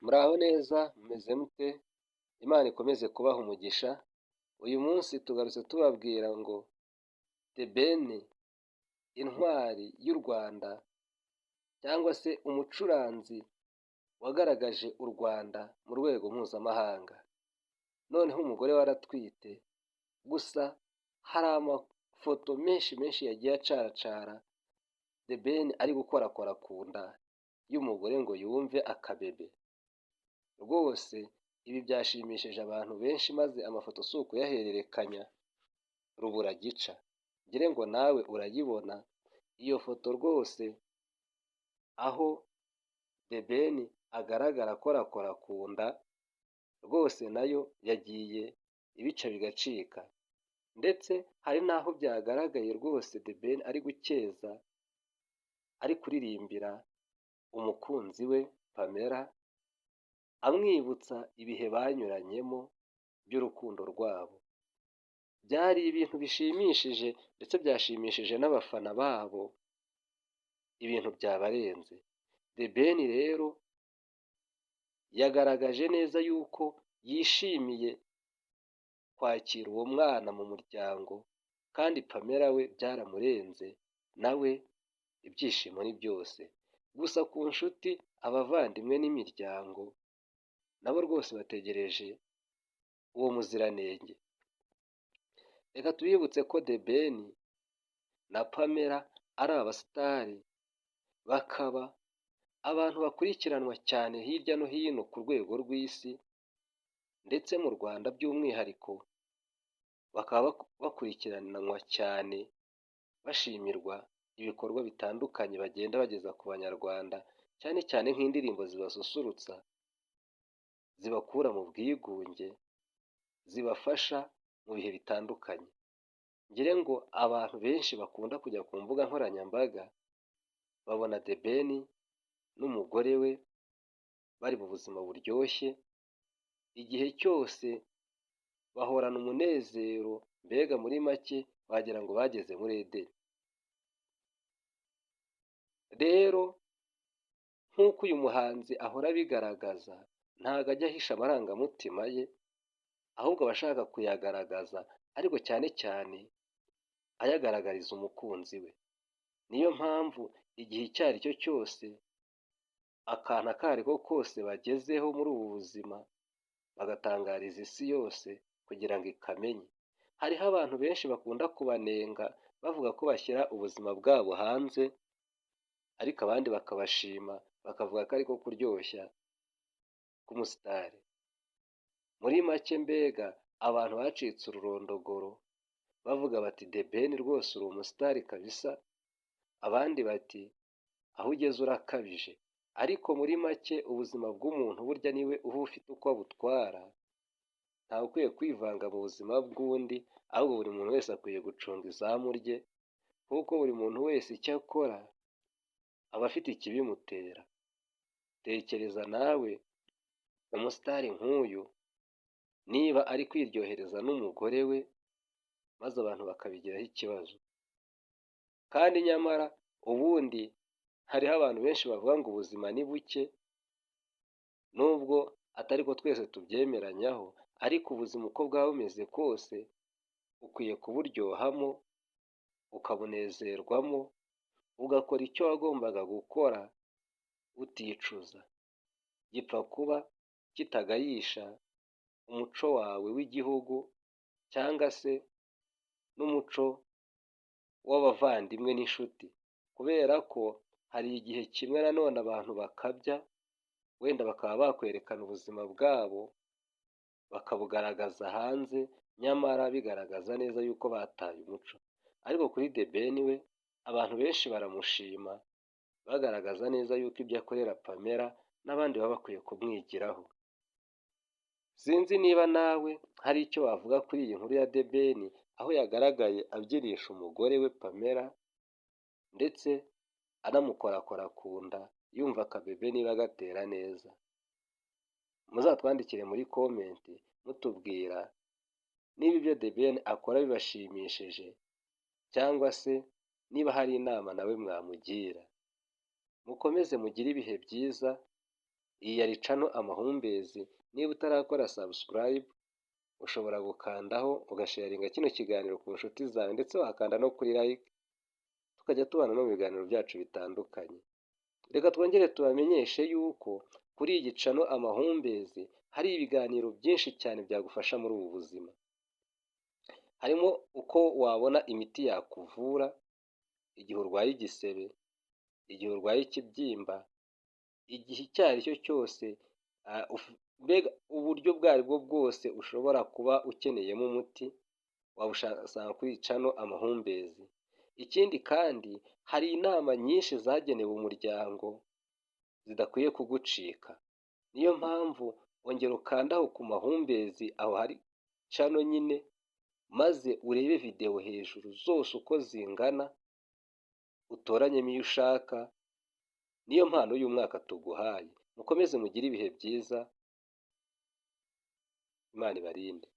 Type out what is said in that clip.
Muraho neza mumeze mute? Imana ikomeze kubaha umugisha. Uyu munsi tugarutse tubabwira ngo The Ben, intwari y'u Rwanda cyangwa se umucuranzi wagaragaje u Rwanda mu rwego mpuzamahanga. Noneho umugore we aratwite, gusa hari amafoto menshi yagiye acaracara The Ben ari gukorakora ku nda y'umugore ngo yumve akabebe. Rwose ibi byashimishije abantu benshi maze amafoto si ukuyahererekanya rubura gica. Ngire ngo nawe urayibona iyo foto rwose, aho The Ben agaragara akorakora ku nda, rwose nayo yagiye ibice bigacika. Ndetse hari n'aho byagaragaye rwose The Ben ari gukeza, ari kuririmbira umukunzi we Pamela, amwibutsa ibihe banyuranyemo by'urukundo rwabo. Byari ibintu bishimishije ndetse byashimishije n'abafana babo, ibintu byabarenze. The Ben rero yagaragaje neza yuko yishimiye kwakira uwo mwana mu muryango, kandi Pamela we byaramurenze, nawe ibyishimo ni byose. Gusa ku nshuti, abavandimwe n'imiryango nabo rwose bategereje uwo muziranenge. Reka tubibutse ko The Ben na Pamela ari abasitari, bakaba abantu bakurikiranwa cyane hirya no hino ku rwego rw'isi, ndetse mu Rwanda by'umwihariko bakaba bakurikiranwa cyane, bashimirwa ibikorwa bitandukanye bagenda bageza ku banyarwanda, cyane cyane nk'indirimbo zibasusurutsa, zibakura mu bwigunge, zibafasha mu bihe bitandukanye. Ngire ngo abantu benshi bakunda kujya ku mbuga nkoranyambaga babona The Ben n'umugore we bari mu buzima buryoshye, igihe cyose bahorana umunezero, mbega muri make wagira ngo bageze muri Edeni. Rero nk'uko uyu muhanzi ahora abigaragaza, ntabwo ajya ahisha amarangamutima ye, ahubwo aba ashaka kuyagaragaza, ariko cyane cyane ayagaragariza umukunzi we. Niyo mpamvu igihe icyo ari cyo cyose, akantu ako ari ko kose bagezeho muri ubu buzima, bagatangariza isi yose kugira ngo ikamenye. Hariho abantu benshi bakunda kubanenga bavuga ko bashyira ubuzima bwabo hanze, ariko abandi bakabashima bakavuga ko ariko kuryoshya k'umusitari. Muri make mbega abantu bacitse ururondogoro bavuga bati The Ben rwose uri umusitari kabisa, abandi bati aho ugeze urakabije. Ariko muri make ubuzima bw'umuntu burya niwe uba ufite uko abutwara, ntawe ukwiye kwivanga mu buzima bw'undi, ahubwo buri muntu wese akwiye gucunga izamu rye, kuko buri muntu wese icyo akora aba afite ikibimutera. Tekereza nawe umusitari nk'uyu niba ari kwiryohereza n'umugore we, maze abantu bakabigiraho ikibazo. Kandi nyamara ubundi hariho abantu benshi bavuga ngo ubuzima ni buke, nubwo atari ko twese tubyemeranyaho, ariko ubuzima uko bwaba bumeze kose ukwiye kuburyohamo, ukabunezerwamo, ugakora icyo wagombaga gukora uticuza. Gipfa kuba kitagayisha umuco wawe w'igihugu, cyangwa se n'umuco w'abavandimwe n'inshuti, kubera ko hari igihe kimwe nanone abantu bakabya, wenda bakaba bakwerekana ubuzima bwabo bakabugaragaza hanze, nyamara bigaragaza neza yuko bataye umuco. Ariko kuri The Ben we abantu benshi baramushima, bagaragaza neza yuko ibyo akorera Pamela n'abandi baba bakwiye kumwigiraho. Sinzi niba nawe hari icyo wavuga kuri iyi nkuru ya The Ben, aho yagaragaye abyirisha umugore we Pamela, ndetse anamukorakora ku nda yumva akabebe niba gatera neza. Muzatwandikire muri komenti mutubwira niba ibyo The Ben akora bibashimishije, cyangwa se niba hari inama nawe mwamugira. Mukomeze mugire ibihe byiza, Iyi yari channel Amahumbezi, niba utarakora subscribe ushobora gukandaho ugasharinga kino kiganiro ku nshuti zawe ndetse wakanda no kuri like, tukajya tubana no mu biganiro byacu bitandukanye. Reka twongere tubamenyeshe yuko kuri iyi channel Amahumbezi hari ibiganiro byinshi cyane byagufasha muri ubu buzima. Harimo uko wabona imiti yakuvura igihe urwaye igisebe, igihe urwaye ikibyimba, igihe icyo ari cyo cyose, mbega uburyo ubwo ari bwo bwose ushobora kuba ukeneyemo umuti wabusanga kuri channel Amahumbezi. Ikindi kandi hari inama nyinshi zagenewe umuryango zidakwiye kugucika. Niyo mpamvu ongera ukandaho ku Mahumbezi, aho hari channel nyine, maze urebe video hejuru zose uko zingana, utoranyemo iyo ushaka. Niyo mpano y'umwaka tuguhaye. Mukomeze mugire ibihe byiza, Imana ibarinde.